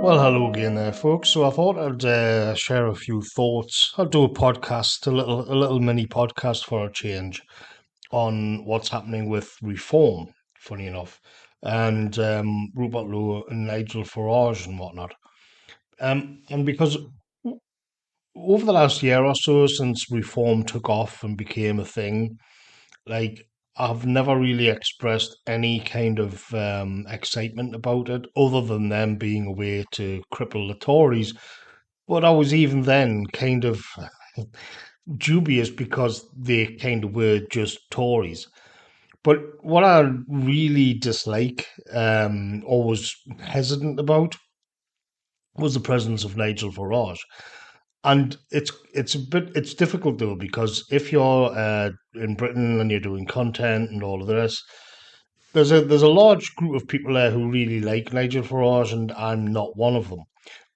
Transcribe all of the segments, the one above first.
Well, hello again there, folks. So I thought I'd share a few thoughts. I'll do a podcast, a little mini podcast for a change on what's happening with reform. Funny enough, and Rupert Lowe and Nigel Farage and whatnot. And because over the last year or so, since reform took off and became a thing, like I've never really expressed any kind of excitement about it, other than them being a way to cripple the Tories. But I was even then kind of dubious because they kind of were just Tories. But what I really dislike, or was hesitant about, was the presence of Nigel Farage. And it's difficult though, because if you're in Britain and you're doing content and all of this, there's a large group of people there who really like Nigel Farage, and I'm not one of them.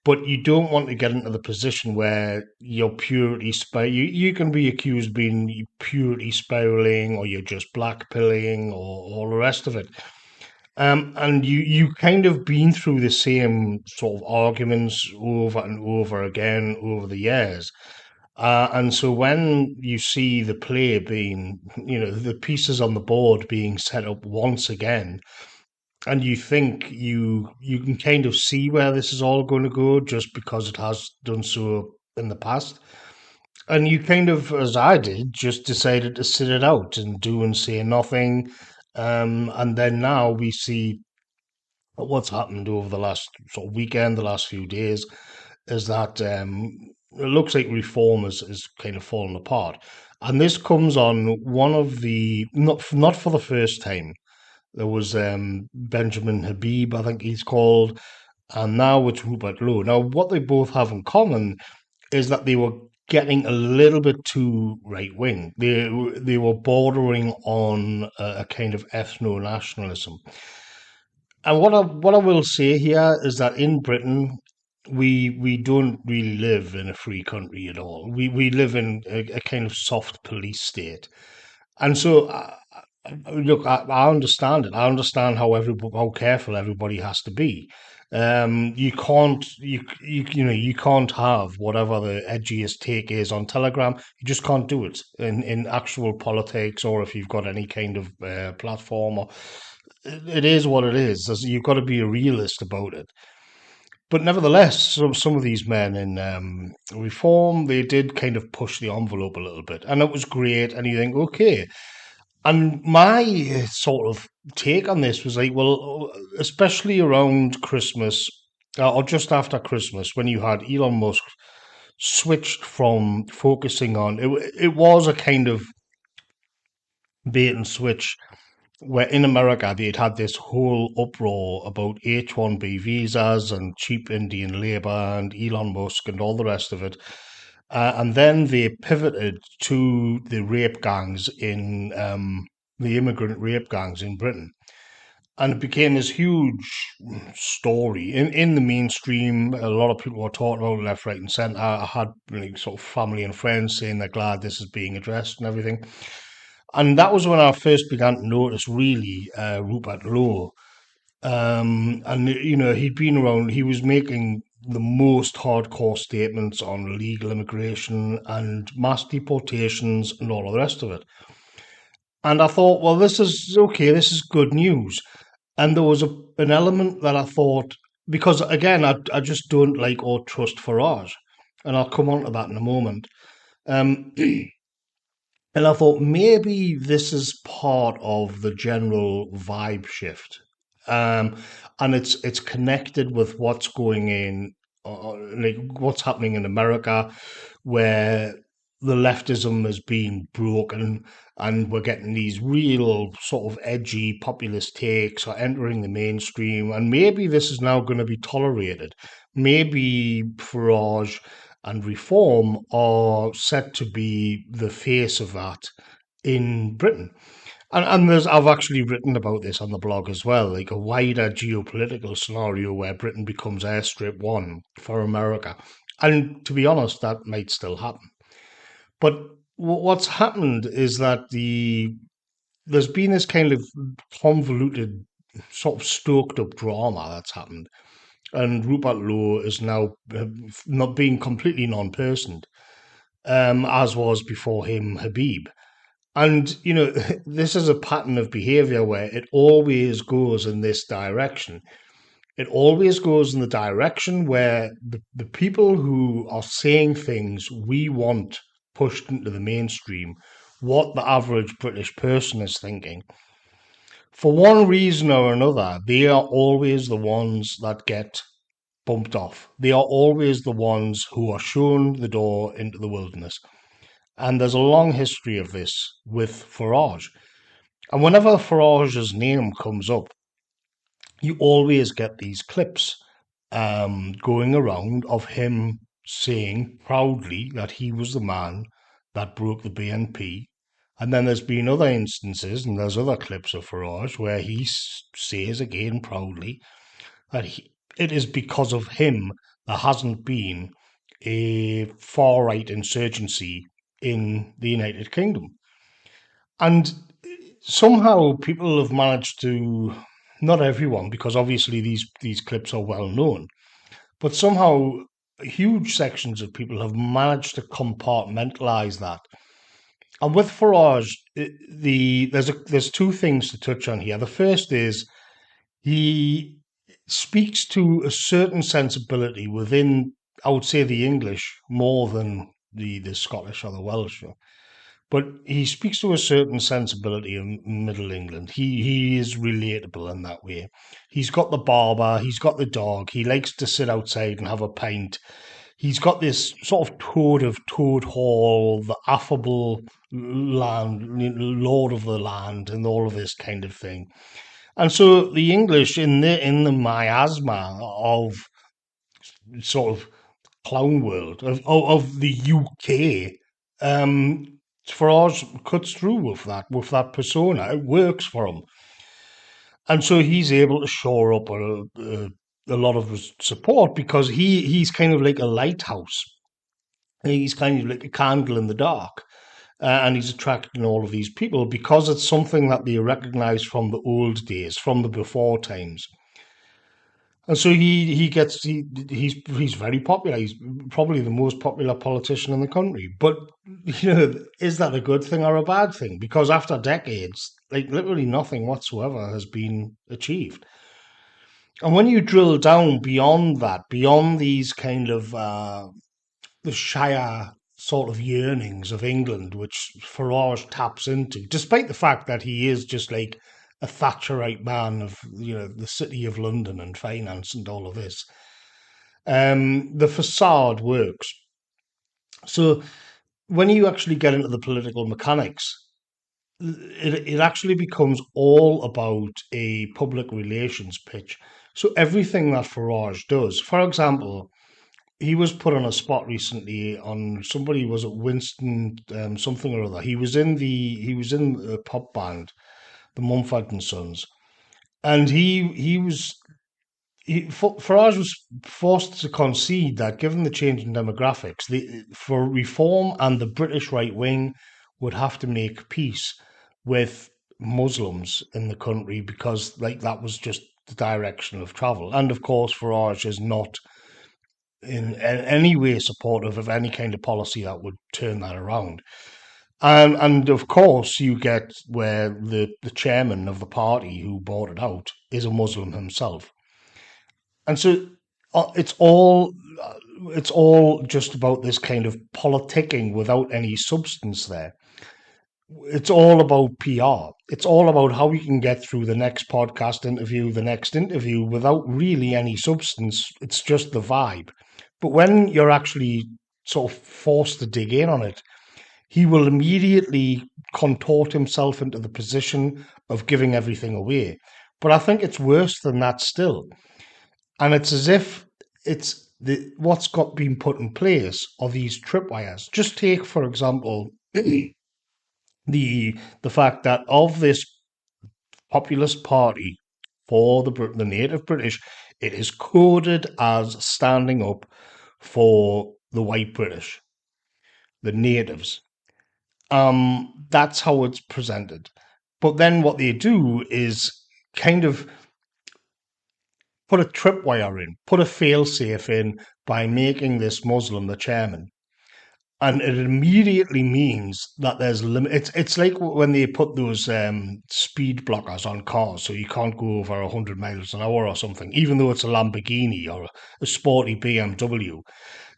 But you don't want to get into the position where you're you can be accused of being purity spiraling, or you're just blackpilling, or all the rest of it. And you kind of been through the same sort of arguments over and over again over the years. And so when you see the play being, the pieces on the board being set up once again, and you think you can kind of see where this is all going to go just because it has done so in the past. And you kind of, as I did, just decided to sit it out and do and say nothing. And then now we see what's happened over the last sort of weekend, the last few days, is that it looks like reform is kind of falling apart. And this comes on one of the, not for the first time. There was Benjamin Habib, I think he's called, and now it's Rupert Lowe. Now, what they both have in common is that they were getting a little bit too right wing. They were bordering on a kind of ethno nationalism. And what I will say here is that in Britain, we don't really live in a free country at all. We live in a kind of soft police state, and so. Look, I understand it. I understand how careful everybody has to be. You can't you can't have whatever the edgiest take is on Telegram. You just can't do it in actual politics, or if you've got any kind of platform. Or it is what it is. You've got to be a realist about it. But nevertheless, some of these men in reform, they did kind of push the envelope a little bit, and it was great. And you think, okay, and my sort of take on this was like, well, especially around Christmas, or just after Christmas, when you had Elon Musk switched from focusing on it was a kind of bait and switch, where in America they'd had this whole uproar about H-1B visas and cheap Indian labor and Elon Musk and all the rest of it. And then they pivoted to the rape gangs in the immigrant rape gangs in Britain. And it became this huge story in the mainstream. A lot of people were talking about it left, right, and centre. I had like, sort of family and friends saying they're glad this is being addressed and everything. And that was when I first began to notice really Rupert Lowe. And he'd been around. He was making the most hardcore statements on illegal immigration and mass deportations and all of the rest of it. And I thought, well, this is okay. This is good news. And there was an element that I thought, because again, I just don't like or trust Farage, and I'll come on to that in a moment. Um, and I thought maybe this is part of the general vibe shift, and it's connected with what's going in, like what's happening in America, where the leftism is being broken, and we're getting these real sort of edgy populist takes are entering the mainstream, and maybe this is now going to be tolerated. Maybe Farage and Reform are set to be the face of that in Britain. And I've actually written about this on the blog as well, like a wider geopolitical scenario where Britain becomes airstrip one for America. And to be honest, that might still happen. But what's happened is that there's been this kind of convoluted, sort of stoked up drama that's happened. and Rupert Lowe is now not being completely non-personed, as was before him Habib. And, this is a pattern of behavior where it always goes in this direction. It always goes in the direction where the people who are saying things we want pushed into the mainstream, what the average British person is thinking, for one reason or another, they are always the ones that get bumped off. They are always the ones who are shown the door into the wilderness. And there's a long history of this with Farage. And whenever Farage's name comes up, you always get these clips going around of him saying proudly that he was the man that broke the BNP. And then there's been other instances, and there's other clips of Farage where he says again proudly that it is because of him there hasn't been a far right insurgency in the United Kingdom. And somehow people have managed to, not everyone, because obviously these clips are well known, but somehow huge sections of people have managed to compartmentalize that. And with Farage, there's two things to touch on here. The first is he speaks to a certain sensibility within, I would say, the English more than the Scottish or the Welsh. But he speaks to a certain sensibility in Middle England. He is relatable in that way. He's got the barber, he's got the dog, he likes to sit outside and have a pint. He's got this sort of Toad Hall, the affable lord of the land, and all of this kind of thing. And so the English in the miasma of sort of clown world of the UK, Farage cuts through with that persona. It works for him, and so he's able to shore up a lot of his support because he's kind of like a lighthouse. He's kind of like a candle in the dark. And he's attracting all of these people because it's something that they recognize from the old days, from the before times. And so he's very popular. He's probably the most popular politician in the country. But is that a good thing or a bad thing? Because after decades, like literally nothing whatsoever has been achieved. And when you drill down beyond that, beyond these kind of the Shire sort of yearnings of England, which Farage taps into, despite the fact that he is just like a Thatcherite man of the city of London and finance and all of this. The facade works. So when you actually get into the political mechanics, it actually becomes all about a public relations pitch. So everything that Farage does, for example, he was put on a spot recently on somebody was at Winston something or other. He was in a pop band, the Mumford and Sons, and Farage was forced to concede that given the change in demographics, for reform and the British right wing would have to make peace with Muslims in the country because like that was just the direction of travel. And of course, Farage is not in any way supportive of any kind of policy that would turn that around. And of course, you get where the chairman of the party who bought it out is a Muslim himself, and so it's all just about this kind of politicking without any substance there. It's all about PR. It's all about how you can get through the next podcast interview, the next interview without really any substance. It's just the vibe. But when you're actually sort of forced to dig in on it, he will immediately contort himself into the position of giving everything away. But I think it's worse than that still. And it's as if what's got been put in place are these tripwires. Just take, for example, the fact that of this populist party for the native British, it is coded as standing up for the white British, the natives. That's how it's presented. But then what they do is kind of put a tripwire in, put a failsafe in by making this Muslim the chairman. And it immediately means that there's limit. It's like when they put those speed blockers on cars, so you can't go over 100 miles an hour or something, even though it's a Lamborghini or a sporty BMW.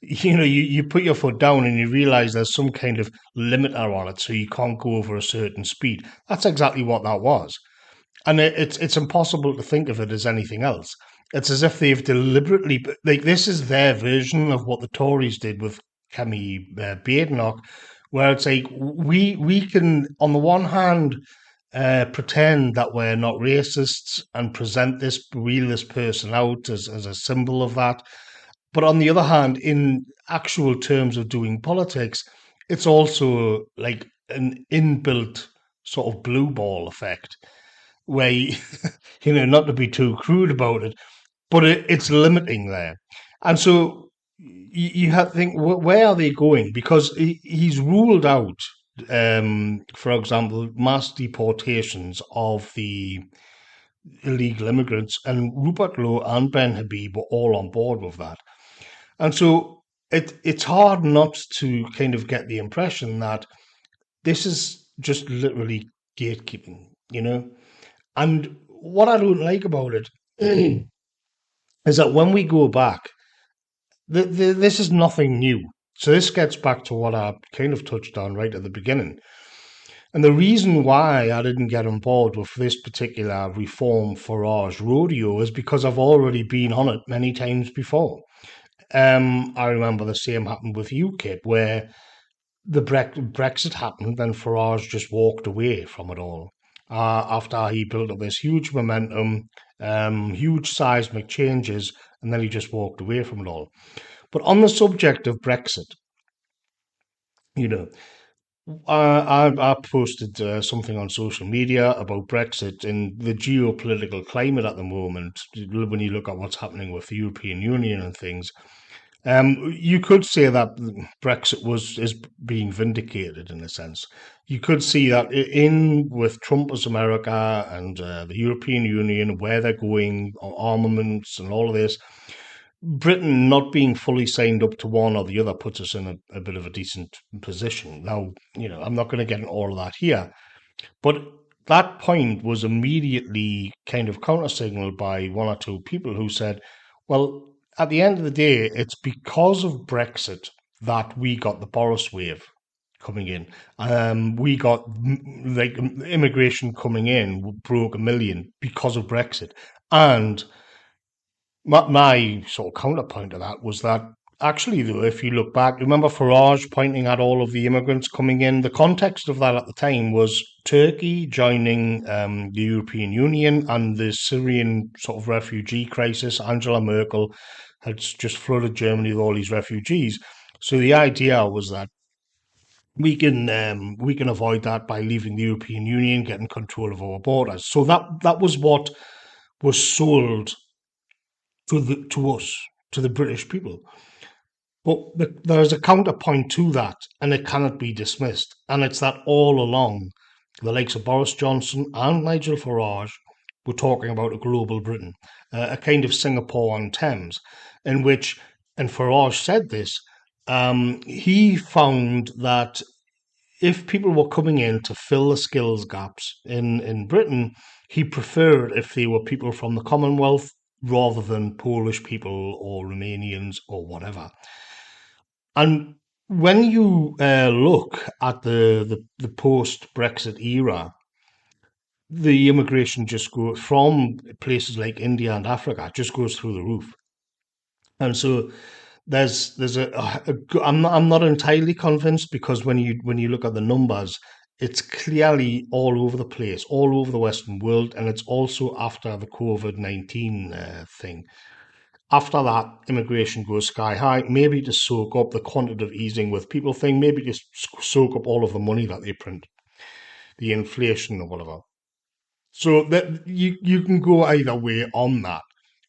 You put your foot down and you realize there's some kind of limiter on it, so you can't go over a certain speed. That's exactly what that was. And it's impossible to think of it as anything else. It's as if they've deliberately, like, this is their version of what the Tories did with Kemi Badenoch, where it's like we can, on the one hand, pretend that we're not racists and present this person out as a symbol of that. But on the other hand, in actual terms of doing politics, it's also like an inbuilt sort of blue ball effect where not to be too crude about it, but it's limiting there. And so you have to think, where are they going? Because he's ruled out, for example, mass deportations of the illegal immigrants, and Rupert Lowe and Ben Habib were all on board with that. And so it's hard not to kind of get the impression that this is just literally gatekeeping, And what I don't like about it is that when we go back, this is nothing new. So this gets back to what I kind of touched on right at the beginning. And the reason why I didn't get on board with this particular Reform Farage rodeo is because I've already been on it many times before. I remember the same happened with UKIP, where the Brexit happened, then Farage just walked away from it all. After he built up this huge momentum, huge seismic changes, and then he just walked away from it all. But on the subject of Brexit, you know, I posted something on social media about Brexit and the geopolitical climate at the moment. When you look at what's happening with the European Union and things, you could say that Brexit is being vindicated in a sense. You could see that in with Trump as America and the European Union, where they're going, armaments and all of this, Britain not being fully signed up to one or the other puts us in a bit of a decent position. Now, I'm not going to get into all of that here, but that point was immediately kind of countersignaled by one or two people who said, well, at the end of the day, it's because of Brexit that we got the Boris wave coming in. We got like immigration coming in, broke 1 million because of Brexit. And my sort of counterpoint to that was that actually, though, if you look back, remember Farage pointing at all of the immigrants coming in? The context of that at the time was Turkey joining the European Union and the Syrian sort of refugee crisis. Angela Merkel had just flooded Germany with all these refugees. So the idea was that we can avoid that by leaving the European Union, getting control of our borders. So that was what was sold to us, to the British people. But there is a counterpoint to that, and it cannot be dismissed. And it's that all along, the likes of Boris Johnson and Nigel Farage were talking about a global Britain, a kind of Singapore on Thames, in which, and Farage said this, he found that if people were coming in to fill the skills gaps in Britain, he preferred if they were people from the Commonwealth rather than Polish people or Romanians or whatever. And when you look at the post Brexit era, the immigration just goes from places like India and Africa just goes through the roof. And so I'm not entirely convinced, because when you look at the numbers, it's clearly all over the place, all over the Western world, and it's also after the COVID-19 thing. After that, immigration goes sky high, maybe to soak up the quantitative easing with people thing, maybe just soak up all of the money that they print, the inflation or whatever. So that you can go either way on that.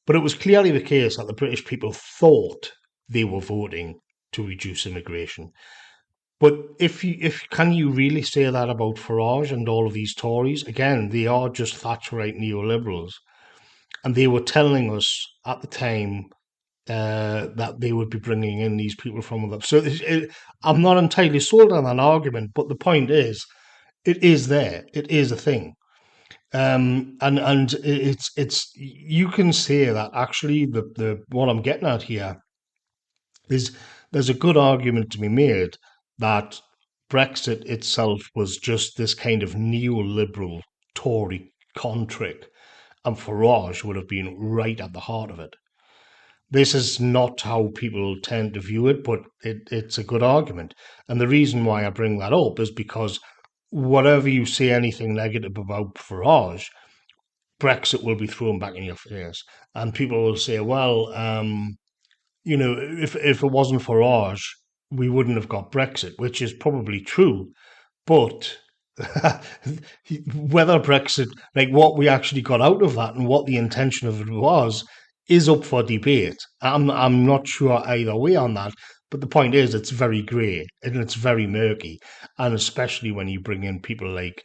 But it was clearly the case that the British people thought they were voting to reduce immigration. But if can you really say that about Farage and all of these Tories? Again, they are just Thatcherite neoliberals. and they were telling us at the time that they would be bringing in these people from other. So I'm not entirely sold on that argument, but the point is, it is there. It is a thing. And it's you can say that actually the what I'm getting at here is there's a good argument to be made that Brexit itself was just this kind of neoliberal Tory con trick, and Farage would have been right at the heart of it. This is not how people tend to view it, but it's a good argument. And the reason why I bring that up is because whatever you say anything negative about Farage, Brexit will be thrown back in your face. And people will say, well, if it wasn't Farage, we wouldn't have got Brexit, which is probably true. But whether Brexit, like what we actually got out of that and what the intention of it was, is up for debate. I'm not sure either way on that. But the point is, it's very grey and it's very murky, and especially when you bring in people like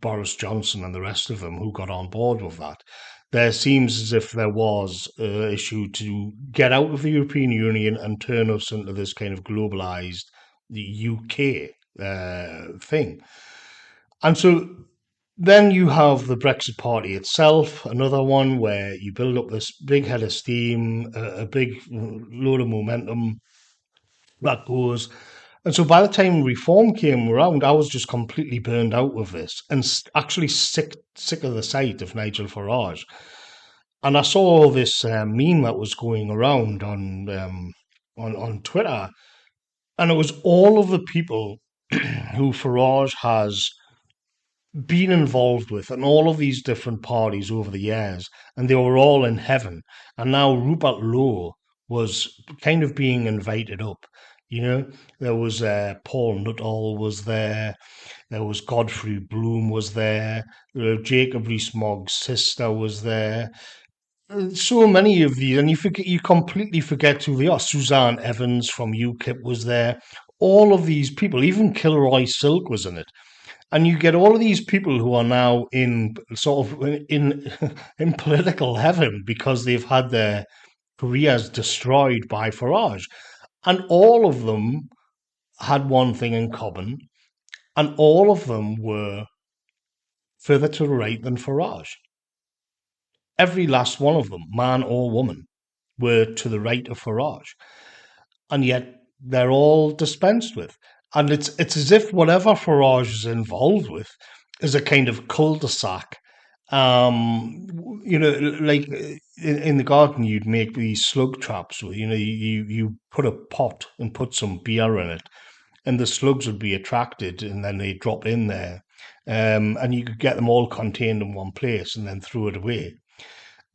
Boris Johnson and the rest of them who got on board with that. There seems as if there was an issue to get out of the European Union and turn us into this kind of globalized UK thing. And so then you have the Brexit Party itself, another one where you build up this big head of steam, a big load of momentum that goes. And so by the time reform came around, I was just completely burned out with this and actually sick of the sight of Nigel Farage. And I saw this meme that was going around on Twitter, and it was all of the people who Farage has been involved with and all of these different parties over the years, and they were all in heaven. And now Rupert Lowe was kind of being invited up. There was Paul Nuttall was there. There was Godfrey Bloom was there. Jacob Rees-Mogg's sister was there. So many of these, and you completely forget who they are. Suzanne Evans from UKIP was there. All of these people, even Kilroy Silk was in it. And you get all of these people who are now in sort of in in political heaven because they've had their careers destroyed by Farage. And all of them had one thing in common, and all of them were further to the right than Farage. Every last one of them, man or woman, were to the right of Farage. And yet they're all dispensed with. And it's as if whatever Farage is involved with is a kind of cul-de-sac. Like in the garden, you'd make these slug traps. You put a pot and put some beer in it, and the slugs would be attracted, and then they drop in there, and you could get them all contained in one place, and then throw it away.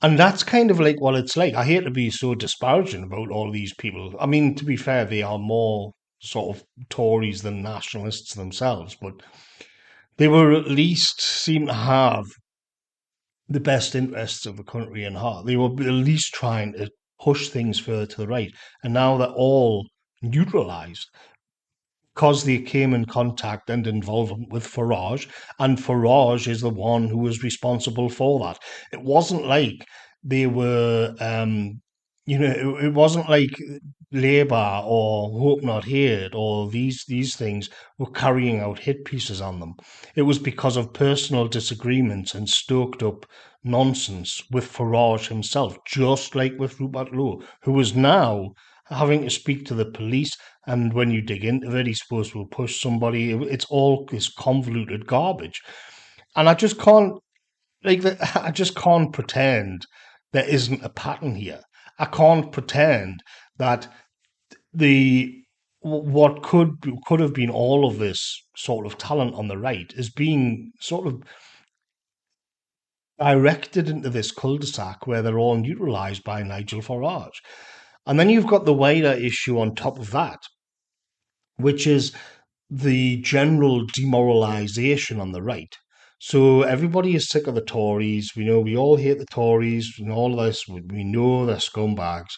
And that's kind of like what it's like. I hate to be so disparaging about all these people. I mean, to be fair, they are more sort of Tories than nationalists themselves, but they were at least seem to have the best interests of the country in heart. They were at least trying to push things further to the right. And now they're all neutralized because they came in contact and involvement with Farage, and Farage is the one who was responsible for that. It wasn't like they were, it wasn't like Labour or Hope Not Heard or these things were carrying out hit pieces on them. It was because of personal disagreements and stoked up nonsense with Farage himself, just like with Rupert Lowe, who is now having to speak to the police. And when you dig into it, he's supposed to push somebody. It's all this convoluted garbage, and I just can't I just can't pretend there isn't a pattern here. I can't pretend that the what could have been all of this sort of talent on the right is being sort of directed into this cul-de-sac where they're all neutralized by Nigel Farage. And then you've got the wider issue on top of that, which is the general demoralization on the right. So everybody is sick of the Tories. We know we all hate the Tories and all of this. We know they're scumbags.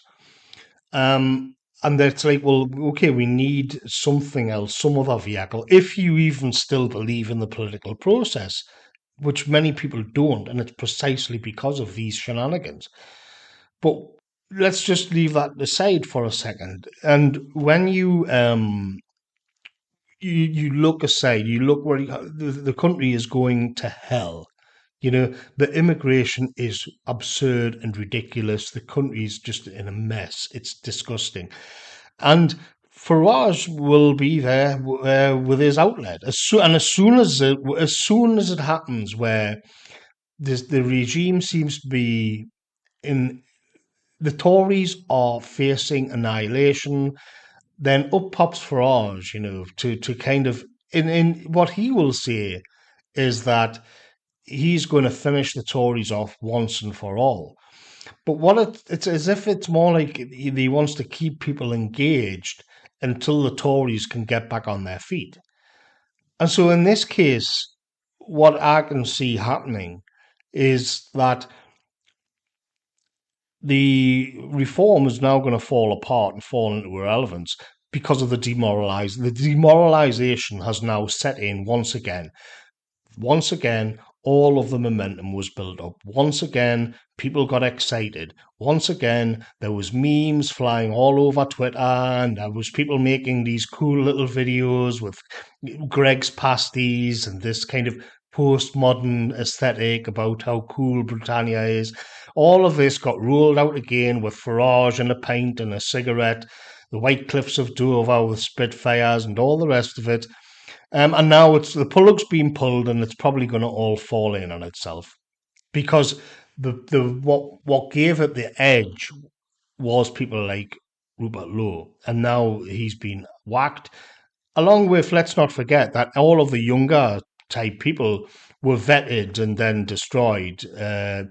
And it's like, well, okay, we need something else, some other vehicle. If you even still believe in the political process, which many people don't, and it's precisely because of these shenanigans. But let's just leave that aside for a second. And when you look aside, you look where the country is going to hell. The immigration is absurd and ridiculous. The country is just in a mess. It's disgusting. And Farage will be there with his outlet. As soon as it happens, where the regime seems to be in, the Tories are facing annihilation, then up pops Farage, to kind of, in what he will say is that he's going to finish the Tories off once and for all. But it's as if it's more like he wants to keep people engaged until the Tories can get back on their feet. And so in this case, what I can see happening is that the reform is now going to fall apart and fall into irrelevance because of the demoralization has now set in once again. Once again, all of the momentum was built up. Once again, people got excited. Once again, there was memes flying all over Twitter, and there was people making these cool little videos with Greg's pasties and this kind of postmodern aesthetic about how cool Britannia is. All of this got rolled out again with Farage and a pint and a cigarette, the White Cliffs of Dover with Spitfires and all the rest of it. And now it's the plug's been pulled, and it's probably going to all fall in on itself, because what gave it the edge was people like Rupert Lowe, and now he's been whacked. Along with, let's not forget that all of the younger type people were vetted and then destroyed,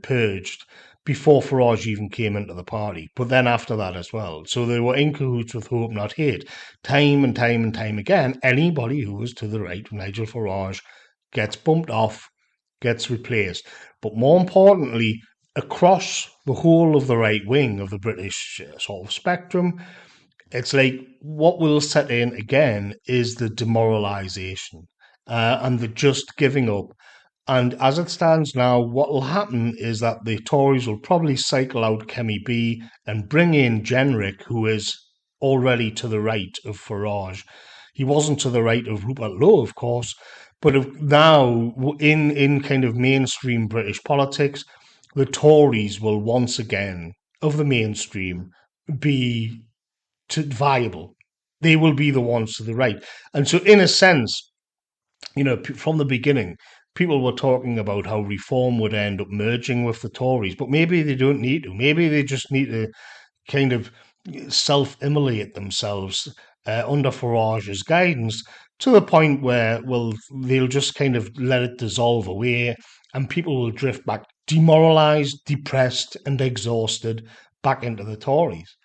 purged, before Farage even came into the party, but then after that as well. So they were in cahoots with Hope Not Hate. Time and time and time again, anybody who was to the right of Nigel Farage gets bumped off, gets replaced. But more importantly, across the whole of the right wing of the British sort of spectrum, it's like what will set in again is the demoralisation and the just giving up. And as it stands now, what will happen is that the Tories will probably cycle out Kemi B and bring in Jenrick, who is already to the right of Farage. He wasn't to the right of Rupert Lowe, of course, but now in kind of mainstream British politics, the Tories will once again, of the mainstream, be viable. They will be the ones to the right. And so, in a sense, from the beginning, people were talking about how reform would end up merging with the Tories, but maybe they don't need to. Maybe they just need to kind of self-immolate themselves under Farage's guidance to the point where, well, they'll just kind of let it dissolve away and people will drift back demoralised, depressed and exhausted back into the Tories.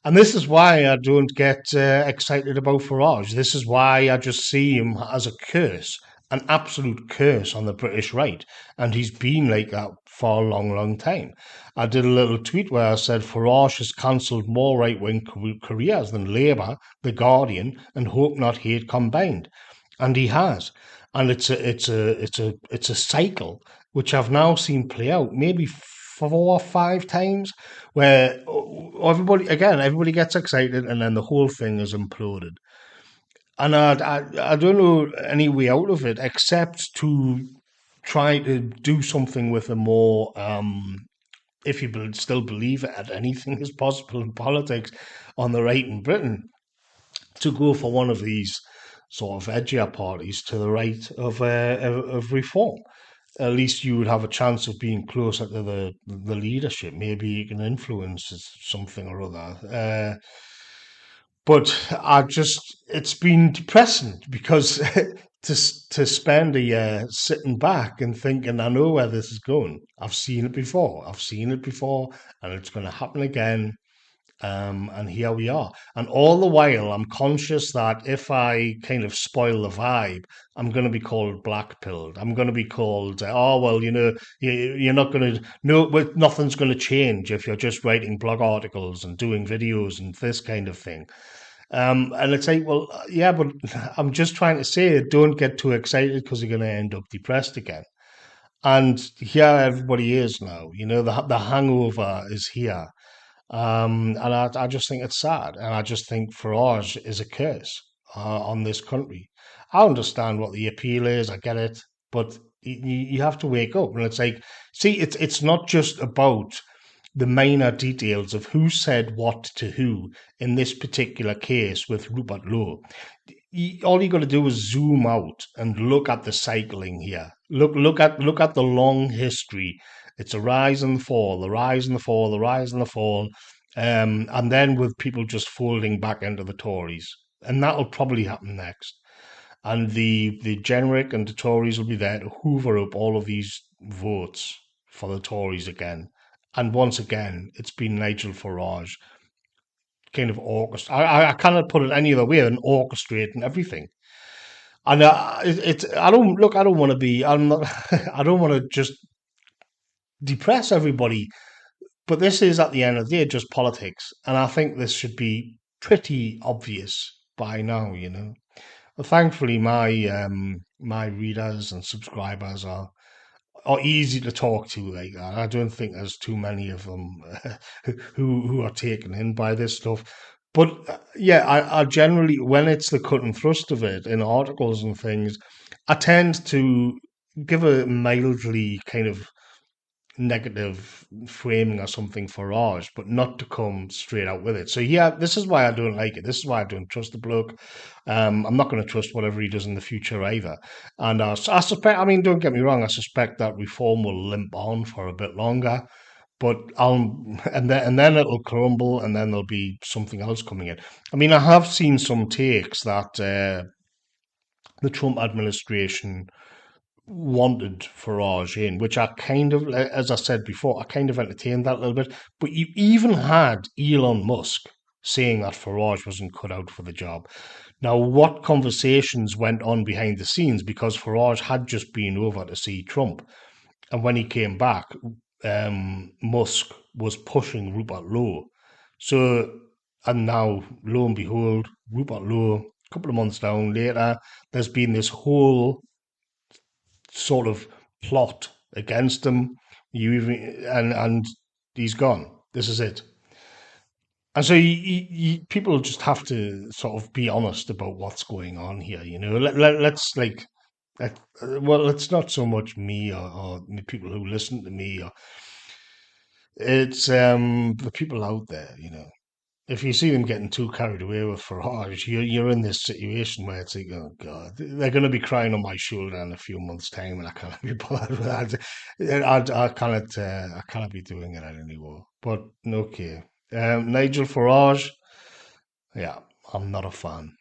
And this is why I don't get excited about Farage. This is why I just see him as a curse, an absolute curse on the British right. And he's been like that for a long, long time. I did a little tweet where I said Farage has cancelled more right-wing careers than Labour, The Guardian, and Hope Not Hate combined. And he has. And it's a cycle which I've now seen play out maybe 4 or 5 times, where everybody gets excited and then the whole thing is imploded. And I don't know any way out of it except to try to do something with a more, if you still believe that anything is possible in politics on the right in Britain, to go for one of these sort of edgier parties to the right of reform. At least you would have a chance of being closer to the leadership. Maybe you can influence something or other. But it's been depressing because to spend a year sitting back and thinking, I know where this is going. I've seen it before. And it's going to happen again. And here we are. And all the while, I'm conscious that if I kind of spoil the vibe, I'm going to be called black-pilled. I'm going to be called, oh, well, you're not going to, no, nothing's going to change if you're just writing blog articles and doing videos and this kind of thing. And it's like, well, yeah, but I'm just trying to say, don't get too excited because you're going to end up depressed again. And here everybody is now. The hangover is here. And I just think it's sad. And I just think Farage is a curse on this country. I understand what the appeal is. I get it. But you have to wake up. And it's like, see, it's not just about the minor details of who said what to who in this particular case with Rupert Lowe. All you got to do is zoom out and look at the cycling here. Look at the long history. It's a rise and fall, the rise and the fall, the rise and the fall, and then with people just folding back into the Tories, and that'll probably happen next. And the generic and the Tories will be there to hoover up all of these votes for the Tories again. And once again, it's been Nigel Farage kind of orchestrate. I cannot put it any other way than orchestrating everything. And I don't look. I don't want to be. I'm not. I don't want to just depress everybody. But this is at the end of the day just politics, and I think this should be pretty obvious by now. Well, thankfully, my readers and subscribers are easy to talk to like that. I don't think there's too many of them who are taken in by this stuff. But yeah, I generally, when it's the cut and thrust of it in articles and things, I tend to give a mildly kind of negative framing or something for ours, but not to come straight out with it. So yeah, this is why I don't like it. This is why I don't trust the bloke. I'm not going to trust whatever he does in the future either. And I suspect. I mean, don't get me wrong. I suspect that reform will limp on for a bit longer. But and then it'll crumble, and then there'll be something else coming in. I mean, I have seen some takes that the Trump administration wanted Farage in, which I kind of, as I said before, I kind of entertained that a little bit. But you even had Elon Musk saying that Farage wasn't cut out for the job. Now, what conversations went on behind the scenes? Because Farage had just been over to see Trump. And when he came back, Musk was pushing Rupert Lowe. So, and now, lo and behold, Rupert Lowe, a couple of months down later, there's been this whole sort of plot against him. You even and he's gone. This is it. And so people just have to sort of be honest about what's going on here. Let's like, well, it's not so much me or the people who listen to me. It's the people out there. If you see them getting too carried away with Farage, you're in this situation where it's like, oh God, they're going to be crying on my shoulder in a few months' time, and I can't be bothered with that. I cannot be doing it anymore. But okay, Nigel Farage, yeah, I'm not a fan.